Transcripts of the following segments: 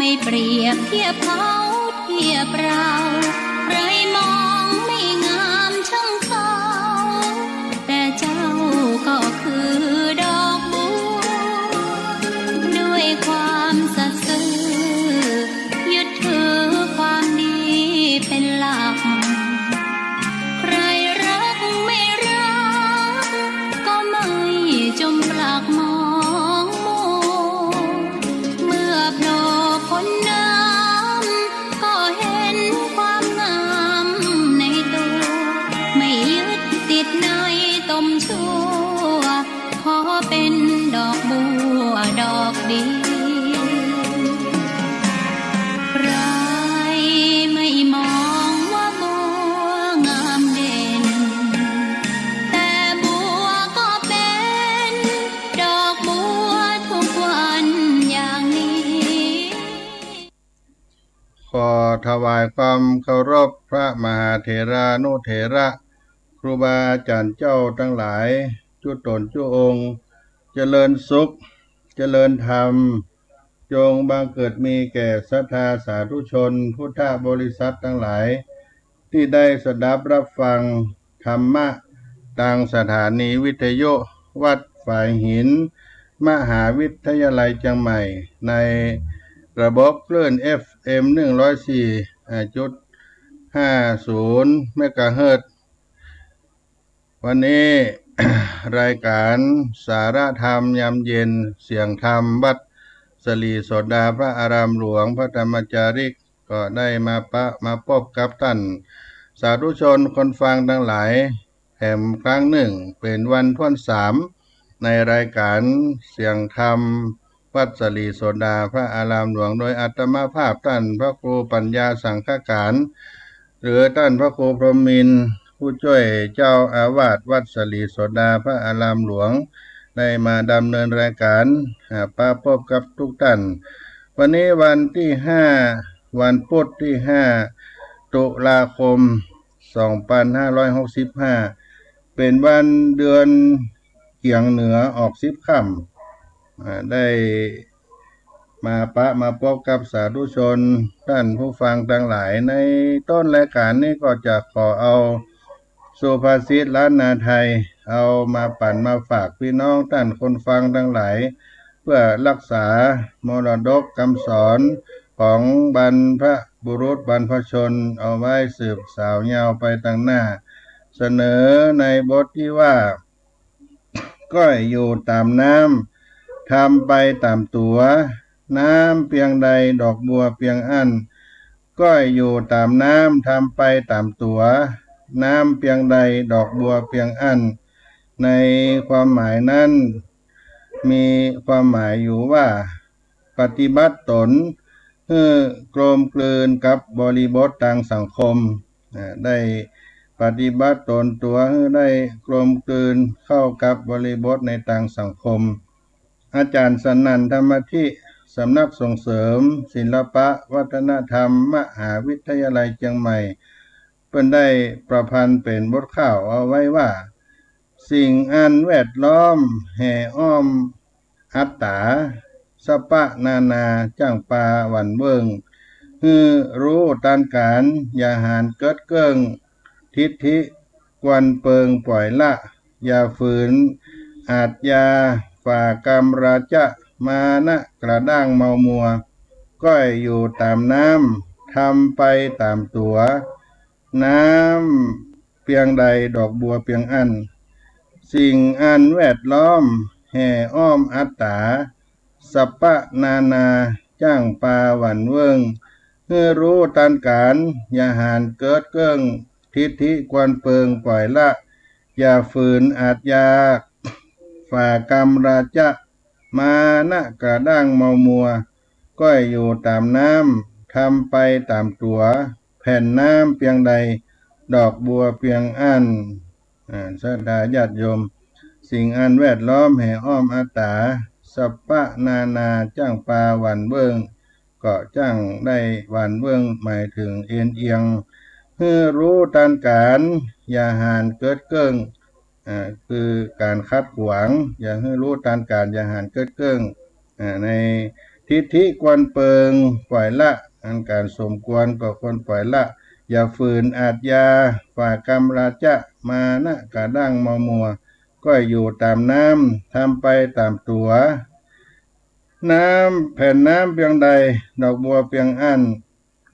ไม่เปรียบเทียบเขาเทียบเราใครมองไม่งามช่างเขาแต่เจ้าก็คือดอกบัวด้วยความสัตย์ซื่อยึดถือความดีเป็นหลักใครรักไม่รักก็ไม่จมปลักมองมัวเมื่อโผล่พ้นน้ำก็เห็นความงามในตัวไม่ยึดติดในตมชั่วขอเป็นดอกบัวดอกเดียวใครไม่มองว่าบัวงามเด่นแต่บัวก็เป็นดอกบัวทุกวันอย่างนี้ขอถวายความเคารพพระมหาเถรานุเถระครูบาอาจารย์เจ้าทั้งหลายจุตนจุองค์เจริญสุขเจริญธรรมจงบังเกิดมีแก่ศรัทธาสาธุชนพุทธบริษัททั้งหลายที่ได้สดับรับฟังธรรมะทางสถานีวิทยุวัดฝ่ายหินมหาวิทยาลัยเชียงใหม่ในระบบคลื่น FM 104.50 เมกะเฮิรตซ์วันนี้ รายการสารธรรมยามเย็นเสียงธรรมวัดสลีโสดาพระอารามหลวงพระธรรมจาริกก็ได้มาพบกับท่านสาธุชนคนฟังทั้งหลายแห่งครั้งหนึ่งเป็นวันที่3ในรายการเสียงธรรมวัดสลีโสดาพระอารามหลวงโดยอาตมาภาพท่านพระครูปัญญาสังฆการหรือท่านพระครูพรหมินทร์ผู้ช่วยเจ้าอาวาสวัดสลีโสดาพระอารามหลวงได้มาดำเนินรายการพบกับทุกท่านวันนี้วันที่วันพุธที่ตุลาคม2565เป็นวันเดือนเกี่ยงเหนือออก10 ค่ำได้มาพบกับสาธุชนท่านผู้ฟังทั้งหลายในต้นรายการนี้ก็จะขอเอาสุภาษิตล้านนาไทยเอามาปั่นมาฝากพี่น้องท่านคนฟังทั้งหลายเพื่อรักษามรดกคำสอนของบรรพบุรุษบรรพชนเอาไว้สืบสาวยาวไปตั้งหน้าเสนอในบทที่ว่าก้อยอยู่ตามน้ำทำไปตามตัวน้ำเพียงใดดอกบัวเพียงอันก้อยอยู่ตามน้ำทำไปตามตัวน้ำเพียงใดดอกบัวเพียงอันในความหมายนั้นมีความหมายอยู่ว่าปฏิบัติตนให้กลมกลืนกับบริบททางสังคมได้ปฏิบัติตนตัวให้ได้กลมกลืนเข้ากับบริบทในทางสังคมอาจารย์สนั่นธรรมธิสำนักส่งเสริมศิลปะวัฒนธรรมมหาวิทยาลัยเชียงใหม่เพิ่นได้ประพันธ์เป็นบทข่าวเอาไว้ว่าสิ่งอันแวดล้อมแห่อ้อมอัตตาสปะนานาจ้างปาหวันเบิงฮือรู้ตานการอย่าหานเกิดเกิงทิฏฐิกวนเปิงปล่อยละอย่าฝืนอาจยาฝ่ากรรมราจะมานะกระด้างเมามัวก้อยอยู่ตามน้ำทำไปตามตัวน้ำเพียงใดดอกบัวเพียงอันสิ่งอันแวดล้อมแห่อ้อมอัตตาสัปปะนานาจ้างปาหวันเวิงเพื่อรู้ตันการอย่าหานเกิดเกิ้งทิฏฐิกวนเปิงปล่อยละอย่าฝืนอาจยาฝ่ากรรมราจะมานะกระด้างเมามัวก้อยอยู่ตามน้ำทำไปตามตัวแผ่นน้ำเพียงใดดอกบัวเพียงอันศรัทธาญาติโยมสิ่งอันแวดล้อมแห่อ้อมอัตตาสัปปะนานาจ้างปาหวันเบิงก็จ้างได้หวันเบิงหมายถึงเอียงเพื่อรู้ตันการอย่าหานเกิดเกิ้งคือการคัดขวางอย่าให้รู้ตันการอย่าหานเกิดเกิ้งในท ทิฏฐิควรเปิงปล่อยละอันการสมควรก็ควรปล่อยละอย่าฝืนอาทยาฝ่ากรรมราจะมานะกระด้างมัวก็อยู่ตามน้ำทำไปตามตัวน้ำแผ่นน้ำเพียงใดดอกบัวเพียงอัน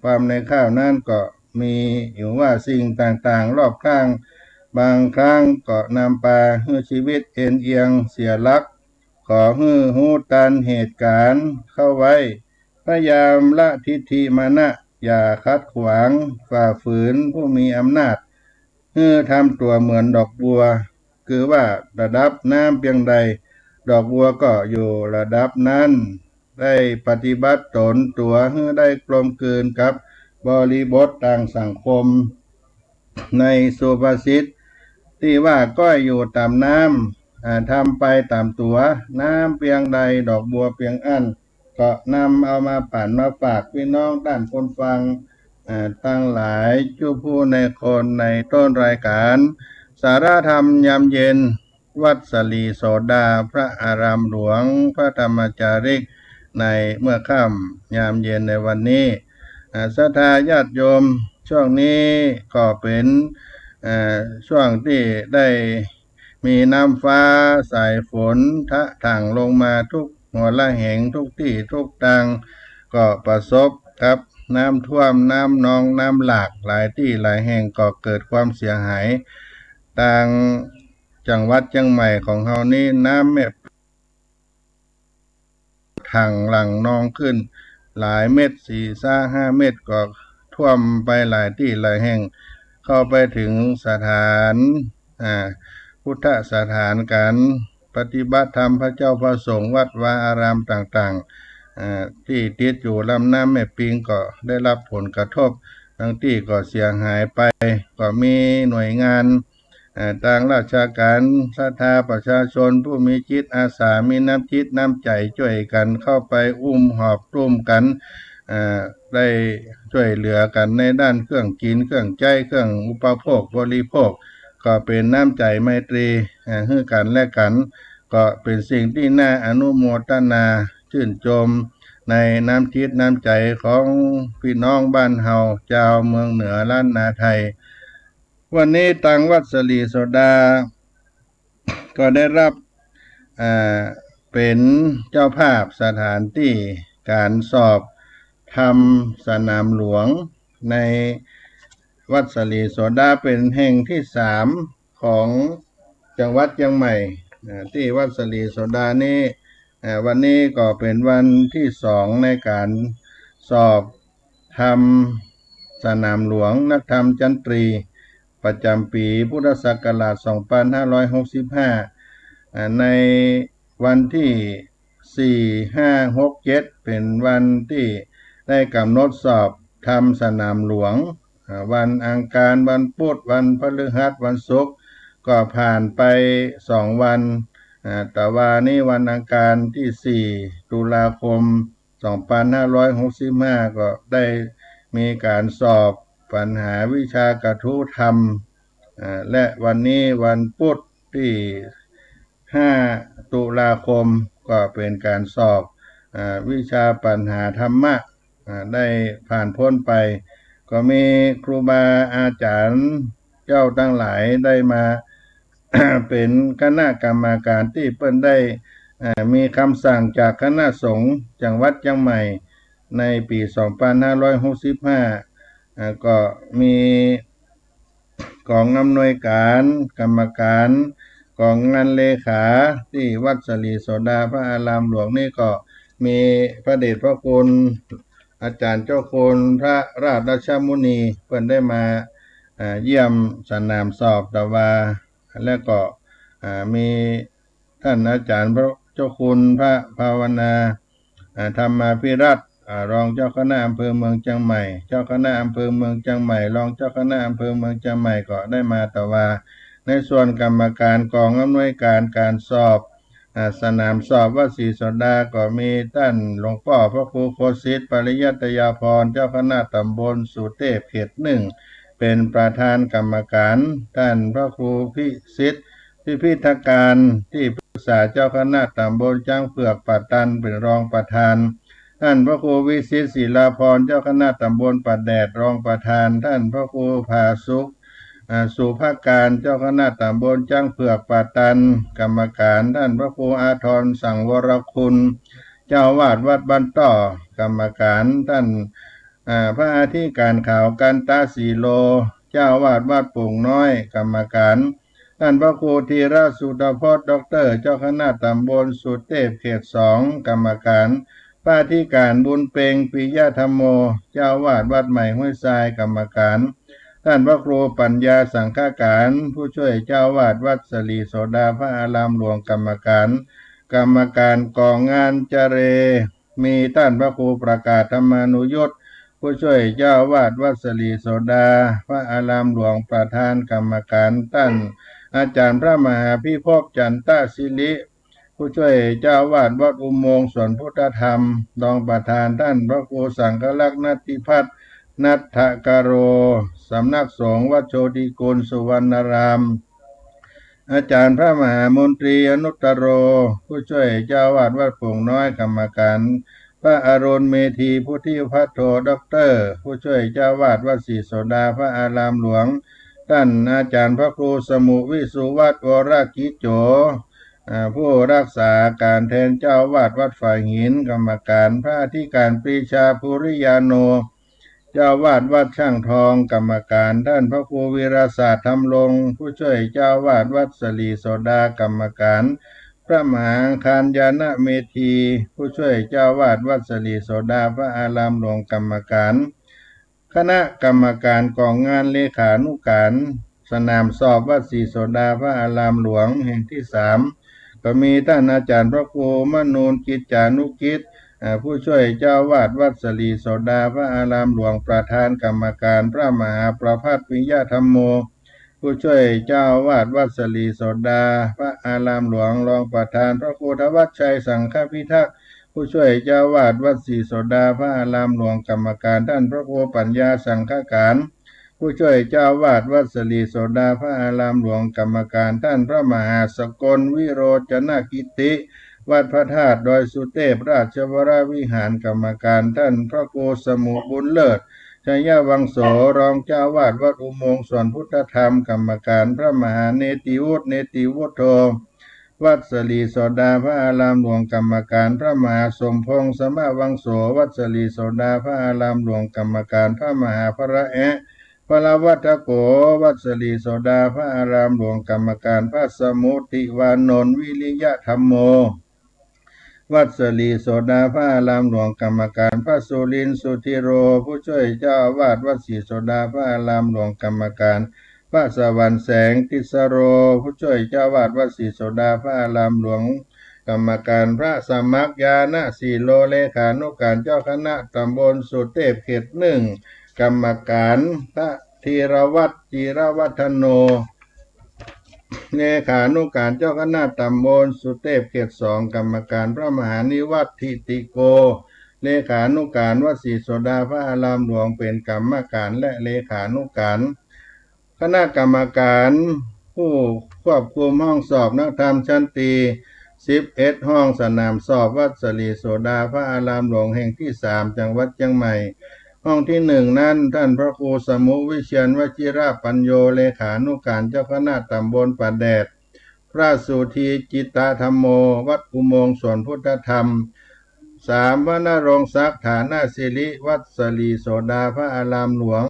ความในข้าวนั้นก็มีอยู่ว่าสิ่งต่างๆรอบข้างบางครั้งก็นำไปให้ชีวิตเอ็นเอียงเสียหลักขอให้หูตันเหตุการณ์เข้าไว้พยายามละทิฏฐิมานะอย่าคัดขวางฝ่าฝืนผู้มีอำนาจให้ทำตัวเหมือนดอกบัวคือว่าระดับน้ำเพียงใดดอกบัวก็อยู่ระดับนั้นได้ปฏิบัติตนตัวให้ได้กลมกลืนกับบริบททางสังคมในสุภาษิตที่ว่าก็อยู่ตามน้ำทำไปตามตัวน้ำเพียงใดดอกบัวเพียงอันก็นำเอามาปั่นมาฝากพี่น้องด้านคนฟังตั้งหลายจูผู้ในคนในต้นรายการสาระธรรมยามเย็นวัดสลีโสดาพระอารามหลวงพระธรรมจาริกในเมื่อค่ำยามเย็นในวันนี้ศรัทธาญาติโยมช่วงนี้ก็เป็นช่วงที่ได้มีน้ำฟ้าสายฝนทะถังลงมาทุกหัวละแห่งทุกที่ทุกทางก็ประสบกับน้ำท่วมน้ำนองน้ำหลากหลายที่หลายแห่งก็เกิดความเสียหายทางจังหวัดเชียงใหม่ของเฮานี้น้ำเม็ดถังหลังนองขึ้นหลายเม็ด4-5 เม็ดก็ท่วมไปหลายที่หลายแห่งเข้าไปถึงสถานพุทธสถานการปฏิบัติธรรมพระเจ้าพระสงฆ์วัดวาอารามต่างๆที่ติดอยู่ลำน้ำแม่ปิงก็ได้รับผลกระทบบางที่ก็เสียหายไปก็มีหน่วยงานทางราชการศรัทธาประชาชนผู้มีจิตอาสามีน้ำจิตน้ำใจช่วยกันเข้าไปอุ้มหอบตุ้มกันได้ช่วยเหลือกันในด้านเครื่องกินเครื่องใช้เครื่องอุปโภคบริโภคก็เป็นน้ำใจไมตรีให้กันและกันก็เป็นสิ่งที่น่าอนุโมทนาชื่นชมในน้ำจิตน้ำใจของพี่น้องบ้านเฮาชาวเมืองเหนือล้านนาไทยวันนี้ทางวัดสลีโสดาก็ได้รับเป็นเจ้าภาพสถานที่การสอบทำสนามหลวงในวัดสลีโสดาเป็นแห่งที่3ของจังหวัดเชียงใหม่ที่วัดสลีโสดานี้วันนี้ก็เป็นวันที่2ในการสอบทำสนามหลวงนักธรรมจันตรีประจำปีพุทธศักราช2565ในวันที่4 5 6 7เป็นวันที่ได้กำหนดสอบทำสนามหลวงวันอังคารวันพุธวันพฤหัสวันศุกร์ก็ผ่านไป2 วันแต่ว่านี่วันอังคารที่4 ตุลาคม2565ก็ได้มีการสอบปัญหาวิชากทุธรรมและวันนี้วันพุธที่5 ตุลาคมก็เป็นการสอบวิชาปัญหาธรรมะได้ผ่านพ้นไปก็มีครูบาอาจารย์เจ้าทั้งหลายได้มา เป็นคณะกรรมาการที่เพิ่นได้มีคำสั่งจากคณะสงฆ์จังหวัดเชียงใหม่ในปี2565ก็มีกองอำนวยการกรรมการกองงานเลขาที่วัดสลีโสดาพระอารามหลวงนี่ก็มีพระเดชพระคุณอาจารย์เจ้าคุณพระราชราชมุนีเพิ่นได้มาเยี่ยมสนามสอบตะวาและก็มีท่านอาจารย์พระเจ้าคุณพระภาวนาธรรมาภิรัตน์รองเจ้าคณะอำเภอเมืองเชียงใหม่เจ้าคณะอำเภอเมืองเชียงใหม่รองเจ้าคณะอำเภอเมืองเชียงใหม่ก็ได้มาตะวาในส่วนกรรมการกองอำนวยการการสอบสนามสอบวัดศรีโสดาก็มีท่านหลวงพ่อพระครูโคสิทธิ์ปริยัตยาภรณ์เจ้าคณะตำบลสุเทพเขต1เป็นประธานกรรมการท่านพระครูพิสิทธิ์พิพิธการที่ปรึกษาเจ้าคณะตำบลจ้างเผือกปัตตันเป็นรองประธาน ท่านพระครูวิสิตศิลาภรณ์เจ้าคณะตำบลปัดแดดรองประธานท่านพระครูภาสุขสุภาการเจ้าคณะตำบลจ้างเผือกปัตตันกรรมการท่านพระครูอาทรสังวรคุณเจ้าวาดวัดบ้านต่อกรรมการท่านพระอธิการข่าวกันตาสีโลเจ้าวาดวัดปุ่งน้อยกรรมการท่านพระครูธีระสุตพจน์ด็อกเตอร์เจ้าคณะตำบลสุเทพเขต2กรรมการพระอธิการบุญเปงปิยธรรมโมเจ้าวาดวัดใหม่ห้วยทรายกรรมการท่านพระครูปัญญาสังฆการผู้ช่วยเจ้าวาดวัดสลีโสดาพระอารามหลวงกรรมการกรรมการกองงานเจเรมีท่านพระครูประกาศธรรมานุยุตผู้ช่วยเจ้าวาดวัดสลีโสดาพระอารามหลวงประธานกรรมการท่านอาจารย์พระมหาพิภพจันตศิริผู้ช่วยเจ้าวาดวัดอุโมงค์สวนพุทธธรรมรองประธานท่านพระครูสังฆลักษณ์นัตติพัฒน์นัทธกโรสำนักสงฆ์วัดโชติกุลสุวรรณรามอาจารย์พระมหามนตรีอนุตตโรผู้ช่วยเจ้าวาดวัดปุ่งน้อยกรรมการพระอรุณเมธีพุทธิพัทโทด็อกเตอร์ผู้ช่วยเจ้าวาดวัดศรีโสดาพระอารามหลวงท่านอาจารย์พระครูสมุวิสุวัตวรกิจโจผู้รักษาการแทนเจ้าวาดวัดฝ่ายหินกรรมการพระอธิการปรีชาภูริยาโนเจ้าวาดวัดช่างทองกรรมการท่านพระครูวีรศาสตร์ธรรมลงผู้ช่วยเจ้าวาดวัดสลีโสดากรรมการพระมหาคารยานะเมธีผู้ช่วยเจ้าวาดวัดสลีโสดาพระอารามหลวงกรรมการคณะกรรมการกองงานเลขานุการสนามสอบวัดศรีโสดาพระอารามหลวงแห่งที่3ก็มีท่านอาจารย์พระครูมนูนกิจจานุกิจผู้ช่วยเจ้าวาดวัดสลีโสดาพระอารามหลวงประธานกรรมการพระมหาประภัตวิยธรรมโมผู้ช่วยเจ้าวาดวัดสลีโสดาพระอารามหลวงรองประธานพระครูธวัชชัยสังฆพิทักษ์ผู้ช่วยเจ้าวาดวัดศรีโสดาพระอารามหลวงกรรมการท่านพระครูปัญญาสังฆการผู้ช่วยเจ้าวาดวัดสลีโสดาพระอารามหลวงกรรมการท่านพระมหาสกลวิโรจนกิติวัดพระธาตุดอยสุเทพราชวรวิหารกรรมการท่านพระครูสมุบุญเลิศชัยวังโสรองเจ้าวาดวัดอุโมงค์สวนพุทธธรรมกรรมการพระมหาเนติวุฒิเนติวุฒโธวัดสลีโสดาพระอารามหลวงกรรมการพระมหาสมพงษ์สมวังโสวัดสลีโสดาพระอารามหลวงกรรมการพระมหาพระแอะพระวัฒโกวัดสลีโสดาพระอารามหลวงกรรมการพระสมุติวานนท์วิริยธรรมโมวัดสลีโสดาพระอารามหลวงกรรมการพระสุรินทร์สุธิโรผู้ช่วยเจ้าอาวาสวัดศรีโสดาพระอารามหลวงกรรมการพระสวรรค์แสงติสโรผู้ช่วยเจ้าอาวาสวัดศรีโสดาพระอารามหลวงกรรมการพระสมัครยานะสีโลเลขานุการเจ้าคณะตำบลสุเทพเขต1กรรมการพระธีรวัตรจิรวัฒโนเลขานุการเจ้าคณะตำบลสุเทพเขต2กรรมการพระมหานิวัฒน์ทิติโกเลขานุการวัดศรีโสดาพระอารามหลวงเป็นกรรมการและเลขานุการคณะกรรมการผู้ควบคุมห้องสอบนักธรรมชั้นตรี11ห้องสนามสอบวัดสลีโสดาพระอารามหลวงแห่งที่3จังหวัดเชียงใหม่ห้องที่1นั้นท่านพระครูสมุวิเชียรวชิระปัญโยเลขานุการเจ้าคณะตำบลป่าแดดพระสุธีจิตตธรรมโมวัดอุโมงค์สวนพุทธธรรม3พระนรงค์ศักดิ์ฐานะศิริวัดสลีโสดาพระอารามหลวง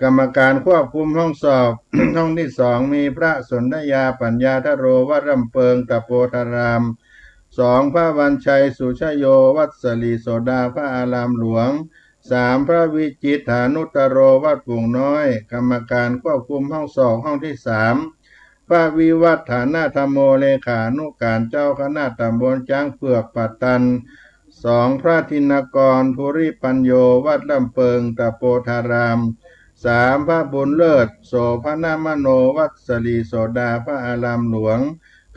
กรรมการควบคุมห้องสอบ ห้องที่2มีพระสนธยาปัญญาทโรวัดลำเปิงตะโพธาราม2พระวันชัยสุชโยวัดสลีโสดาพระอารามหลวง3พระวิจิตฐานุตโรวัดปุ่งน้อยกรรมการควบคุมห้องสอบห้องที่3พระวิวัฒฐานะธรรมโมเลขานุการเจ้าคณะตำบลจ้างเผือกปัตตัน2พระธินกรภูริปัญโยวัดลำเปิงตะโพธาราม3พระบุญเลิศโสภณมโนวัดสลีโสดาพระอารามหลวง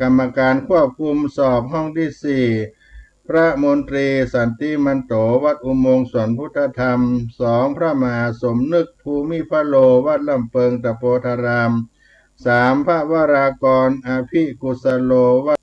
กรรมการควบคุมสอบห้องที่4พระมนตรีสันติมันโตวัดอุโมงค์สวนพุทธธรรม2พระมหาสมนึกภูมิพโลวัดลำเปิงตะโพธาราม3พระวรากรอภิกุสโลวัด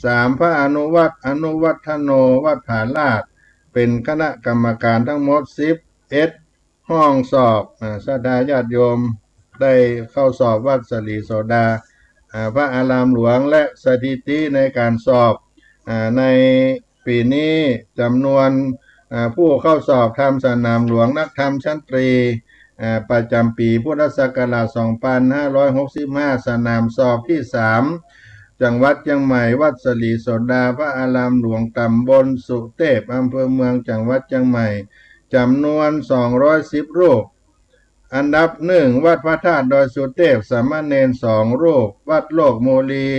สามพระอนุวัฒโนวัดผาลาดเป็นคณะกรรมการทั้งหมด11ห้องสอบศรัทธาญาติโยมได้เข้าสอบวัดสลีโสดาพระอารามหลวงและสถิติในการสอบในปีนี้จำนวนผู้เข้าสอบทำสนามหลวงนักธรรมชั้นตรีประจำปีพุทธศักราช2565สนามสอบที่3จังหวัดเชียงใหม่วัดสลีโสดาพระอารามหลวงตำบลสุเทพอำเภอเมืองจังหวัดเชียงใหม่จำนวน210รูปอันดับ1วัดพระธาตุดอยสุเทพสามเณร2รูปวัดโลกโมลี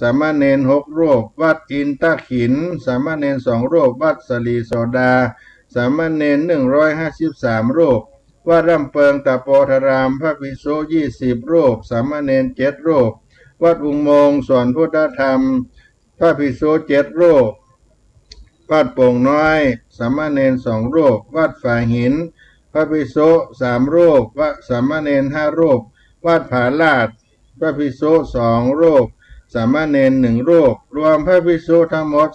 สามเณร6รูปวัดอินตะขินสามเณร2รูปวัดสลีโสดาสามเณร153รูปวัดลำเปิงตะโพธารามพระภิกษุ20รูปสามเณร7รูปวัดอุโมงค์สวนพุทธธรรมพระภิกษุ7รูปวัดโป่งน้อยสามเณร2รูปวัดฝายหินพระภิกษุ3รูปวัดสามเณร5รูปวัดผาลาดพระภิกษุ2รูปสามเณร1รูปรวมพระภิกษุทั้งหมด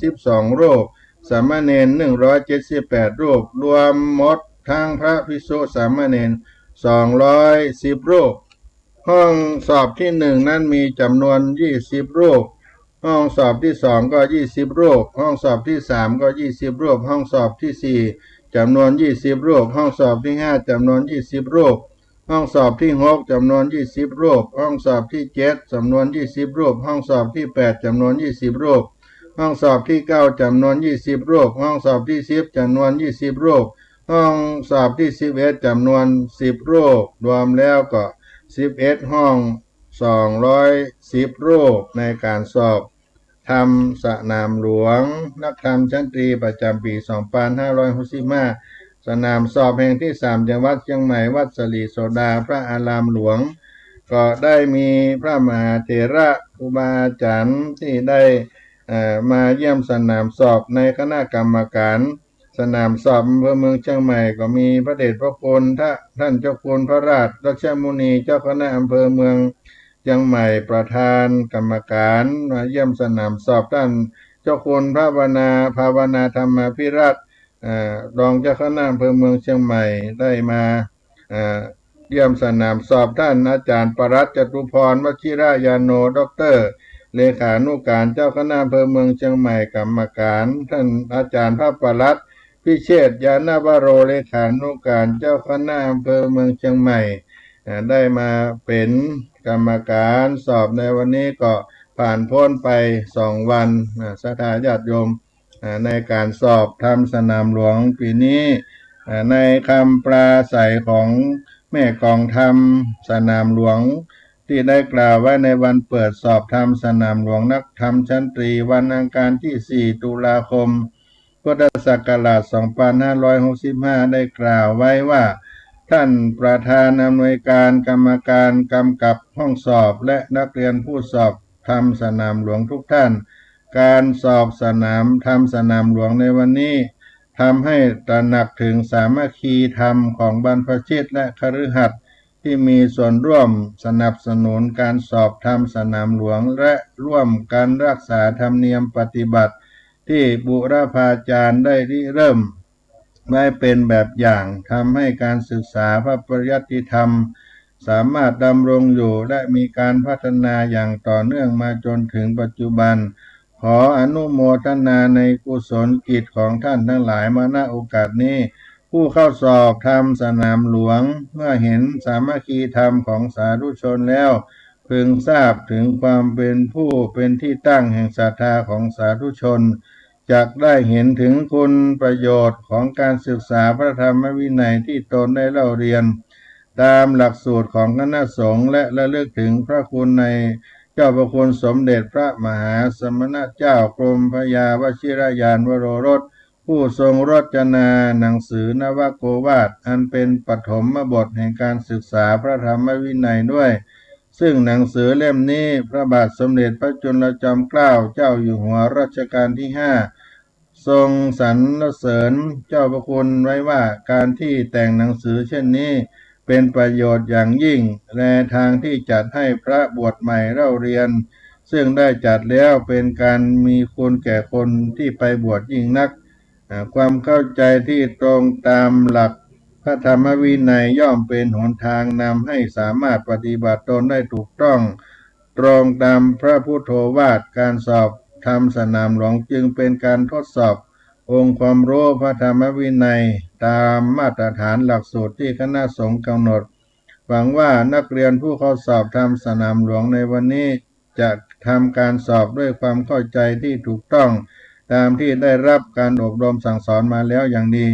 32รูปสามเณร178รูปรวมหมดทั้งพระภิกษุสามเณร210รูปห้องสอบที่1นั้นมีจำนวน20รูปห้องสอบที่2ก็20รูปห้องสอบที่3ก็20รูปห้องสอบที่4จำนวน20รูปห้องสอบที่5จำนวน20รูปห้องสอบที่6จำนวน20รูปห้องสอบที่7จำนวน20รูปห้องสอบที่8จำนวน20รูปห้องสอบที่9จำนวน20รูปห้องสอบที่10จำนวน20รูปห้องสอบที่11จำนวน10รูปรวมแล้วก็11ห้อง210รูปในการสอบทำสนามหลวงนักธรรมชั้นตรีประจำปี2565สนามสอบแห่งที่3จังหวัดเชียงใหม่วัดสลีโสดาพระอารามหลวงก็ได้มีพระมหาเถระครูบาอาจารย์ที่ได้มาเยี่ยมสนามสอบในคณะกรรมการสนามสอบอำเภอเมืองเชียงใหม่ก็มีพระเดชพระคุณท่านเจ้าคุณพระราชรัชมุนีเจ้าคณะอำเภอเมืองเชียงใหม่ประธานกรรมการมาเยี่ยมสนามสอบท่านเจ้าคุณภาวนาธรรมภิรัตน์รองเจ้าคณะอำเภอเมืองเชียงใหม่ได้มาเยี่ยมสนามสอบท่านอาจารย์ปรัชญ์จตุพรวชิรยานโนด็อกเตอร์เลขานุการเจ้าคณะอำเภอเมืองเชียงใหม่กรรมการท่านอาจารย์พระปรัชญ์พิเชษฐ์ยานวโรเลขานุการเจ้าคณะอำเภอเมืองเชียงใหม่ได้มาเป็นกรรมการสอบในวันนี้ก็ผ่านพ้นไป2วันศรัทธาญาติโยมในการสอบทำสนามหลวงปีนี้ในคำปราศัยของแม่กองธรรมสนามหลวงที่ได้กล่าวไว้ในวันเปิดสอบทำสนามหลวงนักธรรมชั้นตรีวันอังคารที่4ตุลาคมพุทธศักราช2565ได้กล่าวไว้ว่าท่านประธานอำนวยการกรรมการกำกับห้องสอบและนักเรียนผู้สอบทำสนามหลวงทุกท่านการสอบทำสนามหลวงในวันนี้ทำให้ตระหนักถึงสามัคคีธรรมของบรรพชิตและคฤหัสถ์ที่มีส่วนร่วมสนับสนุนการสอบทำสนามหลวงและร่วมกันรักษาธรรมเนียมปฏิบัติที่บุรพาจารย์ได้ริเริ่มไว้เป็นแบบอย่างทำให้การศึกษาพระปริยัติธรรมสามารถดำรงอยู่และมีการพัฒนาอย่างต่อเนื่องมาจนถึงปัจจุบันขออนุโมทนาในกุศลกิจของท่านทั้งหลายมาณโอกาสนี้ผู้เข้าสอบทำสนามหลวงเมื่อเห็นสามัคคีธรรมของสาธุชนแล้วพึงทราบถึงความเป็นผู้เป็นที่ตั้งแห่งศรัทธาของสาธุชนจักได้เห็นถึงคุณประโยชน์ของการศึกษาพระธรรมวินัยที่ตนได้เล่าเรียนตามหลักสูตรของคณะสงฆ์และระลึกถึงพระคุณในเจ้าพระคุณสมเด็จพระมหาสมณเจ้ากรมพระยาวชิรยานวโรรสผู้ทรงรจนาหนังสือนวโกวาทอันเป็นปฐมบทแห่งการศึกษาพระธรรมวินัยด้วยซึ่งหนังสือเล่มนี้พระบาทสมเด็จพระจุลจอมเกล้าเจ้าอยู่หัวรัชกาลที่5ทรงสรรเสริญเจ้าพระคุณไว้ว่าการที่แต่งหนังสือเช่นนี้เป็นประโยชน์อย่างยิ่งและทางที่จัดให้พระบวชใหม่เล่าเรียน ซึ่งได้จัดแล้วเป็นการมีคุณแก่คนที่ไปบวชยิ่งนักความเข้าใจที่ตรงตามหลักพระธรรมวินัยย่อมเป็นหนทางนำให้สามารถปฏิบัติตนได้ถูกต้องตรงตามพระพุทโธวาทการสอบธรรมสนามหลวงจึงเป็นการทดสอบองค์ความรู้พระธรรมวินัยตามมาตรฐานหลักสูตรที่คณะสงฆ์กำหนดหวังว่านักเรียนผู้เข้าสอบธรรมสนามหลวงในวันนี้จะทำการสอบด้วยความเข้าใจที่ถูกต้องตามที่ได้รับการอบรมสั่งสอนมาแล้วอย่างดี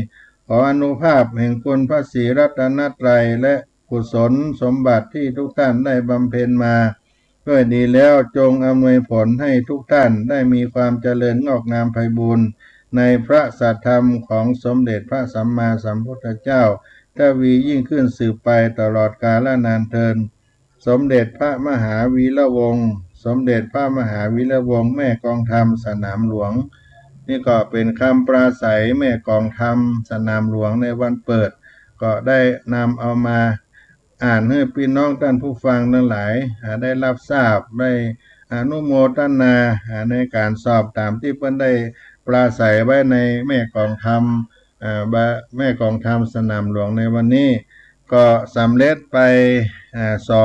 ขออนุภาพแห่งคุณพระศรีรัตนตรัยและกุศลสมบัติที่ทุกท่านได้บำเพ็ญมาด้วยดีแล้วจงอำนวยผลให้ทุกท่านได้มีความเจริญงอกงามไพบูรณ์ในพระสัทธรรมของสมเด็จพระสัมมาสัมพุทธเจ้าทวียิ่งขึ้นสืบไปตลอดกาลนานเทินสมเด็จพระมหาวีระวงศ์สมเด็จพระมหาวีระวงศ์แม่กองธรรมสนามหลวงนี่ก็เป็นคำปราศัยแม่กองธรรมสนามหลวงในวันเปิดก็ได้นำเอามาอ่านให้พี่น้องท่านผู้ฟังทั้งหลายได้รับทราบได้อนุโมทนาในการสอบตามที่เพิ่นได้ปราศัยไว้ในแม่กองธรรมแม่กองธรรมสนามหลวงในวันนี้ก็สำเร็จไป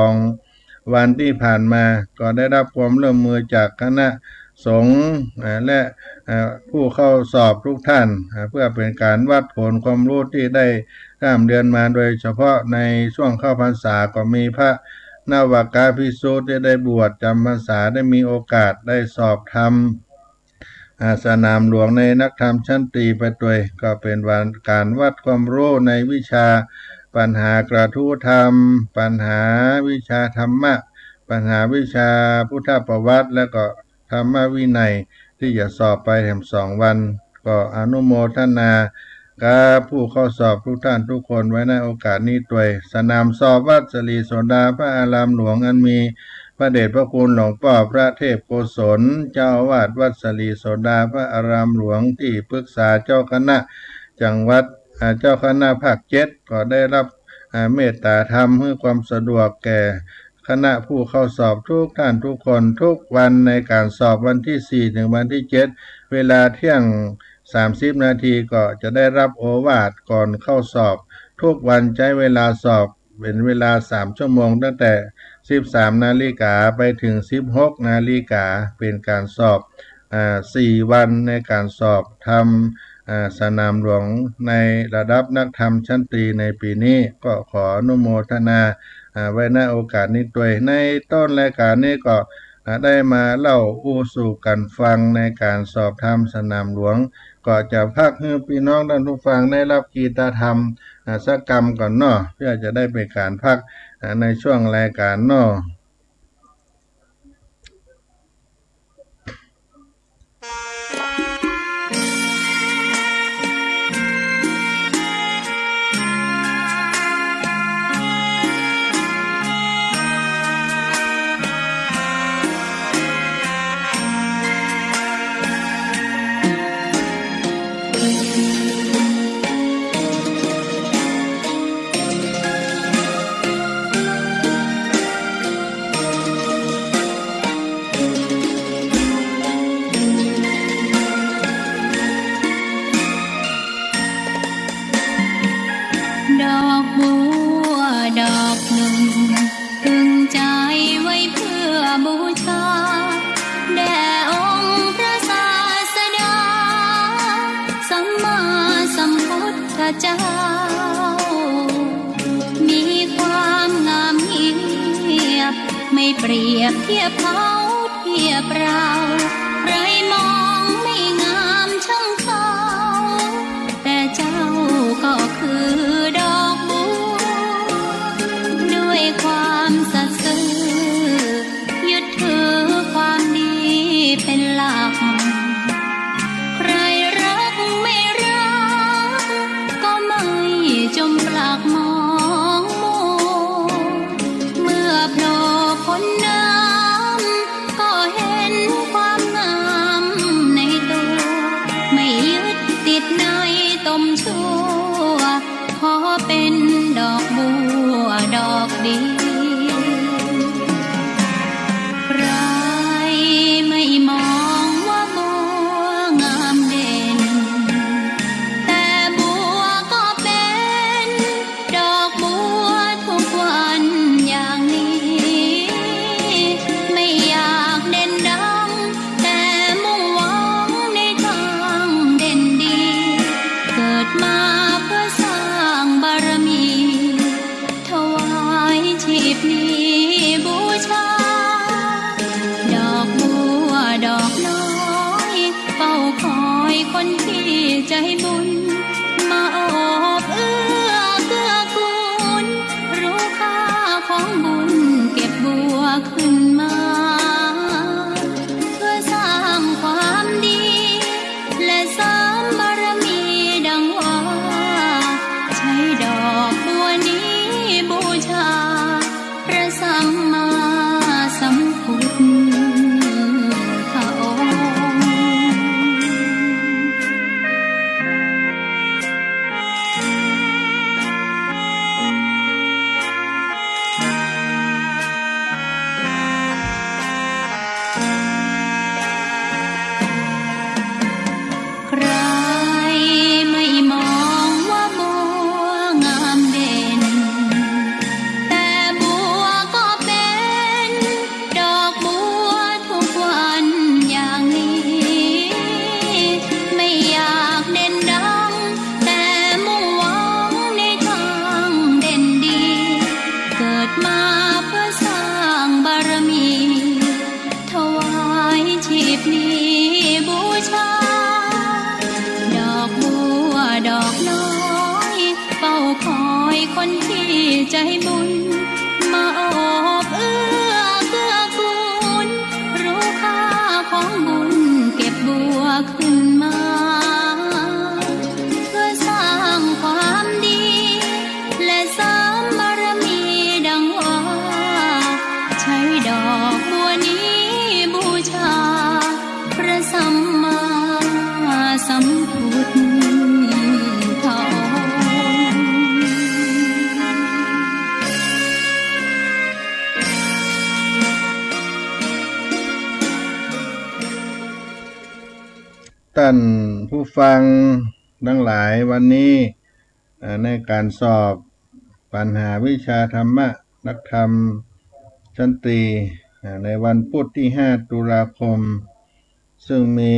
2 วันที่ผ่านมาก็ได้รับความร่วมมือจากคณะสงฆ์และผู้เข้าสอบทุกท่านเพื่อเป็นการวัดผลความรู้ที่ได้ข้ามเดือนมาโดยเฉพาะในช่วงเข้าพรรษาก็มีพระนวากาภิกษุที่ได้บวชจำพรรษาได้มีโอกาสได้สอบธรรมสนามหลวงในนักธรรมชั้นตรีไปด้วยก็เป็นวันการวัดความรู้ในวิชาปัญหากระทู้ธรรมปัญหาวิชาธรรมะปัญหาวิชาพุทธประวัติและก็ธรรมวินัยที่จะสอบไปแถม2 วันก็อนุโมทนากับผู้เข้าสอบทุกท่านทุกคนไว้ในโอกาสนี้ด้วยสนามสอบวัดสรีโสดาพระอารามหลวงอันมีพระเดชพระคุณหลวงพ่อพระเทพโกศลเจ้าอาวาสวัดสรีโสดาพระอารามหลวงที่ปรึกษาเจ้าคณะจังหวัดเจ้าคณะภาค7ก็ได้รับเมตตาธรรมให้ความสะดวกแก่คณะผู้เข้าสอบทุกท่านทุกคนทุกวันในการสอบวันที่4ถึงวันที่7เวลาเที่ยง30 นาทีก็จะได้รับโอวาทก่อนเข้าสอบทุกวันใช้เวลาสอบเป็นเวลา3 ชั่วโมงตั้งแต่13 นาฬิกาไปถึง16 นาฬิกาเป็นการสอบ4 วันในการสอบทำสนามหลวงในระดับนักธรรมชั้นตรีในปีนี้ก็ขออนุโมทนาไว้ณโอกาสนี้ด้วยในต้นรายการนี้ก็ได้มาเล่าอู้สู่กันฟังในการสอบธรรมสนามหลวงก็จะพักให้พี่น้องท่านผู้ฟังได้รับกีตาธรรมสักกรรมก่อนเนาะเพื่อจะได้เป็นการพักในช่วงรายการเนาะดอกบัวดอกหนึ่งพึงใจไว้เพื่อบูชาแด่องค์พระศาสดาสัมมาสัมพุทธเจ้ามีความงามเงียบไม่เปรียบเทียบเขาเทียบเราใครมองไม่งามช่างเขาแต่เจ้าก็คือดอกบัวด้วยความสัตย์ซื่อยึดถือความดีเป็นหลักใครรักไม่รักก็ไม่จมปลักมองมัวเมื่อโผล่พ้นน้ำก็เห็นความงามในตัวไม่ยึดติดในตมชั่วขอเป็นดอกบัวดอกเดียวใคร บุญมาโอบเอื้อเกื้อกูลรู้ค่าของบุญเก็บบัวขึ้นมาเพื่อสร้างความดีและสร้างบารมีดังว่าใช้ดอกบัวนี้บูชาพระสัมมาสัมพุทธเจ้าท่านผู้ฟังทั้งหลายวันนี้ในการสอบปัญหาวิชาธรรมะนักธรรมชั้นตรีในวันพุธที่5ตุลาคมซึ่งมี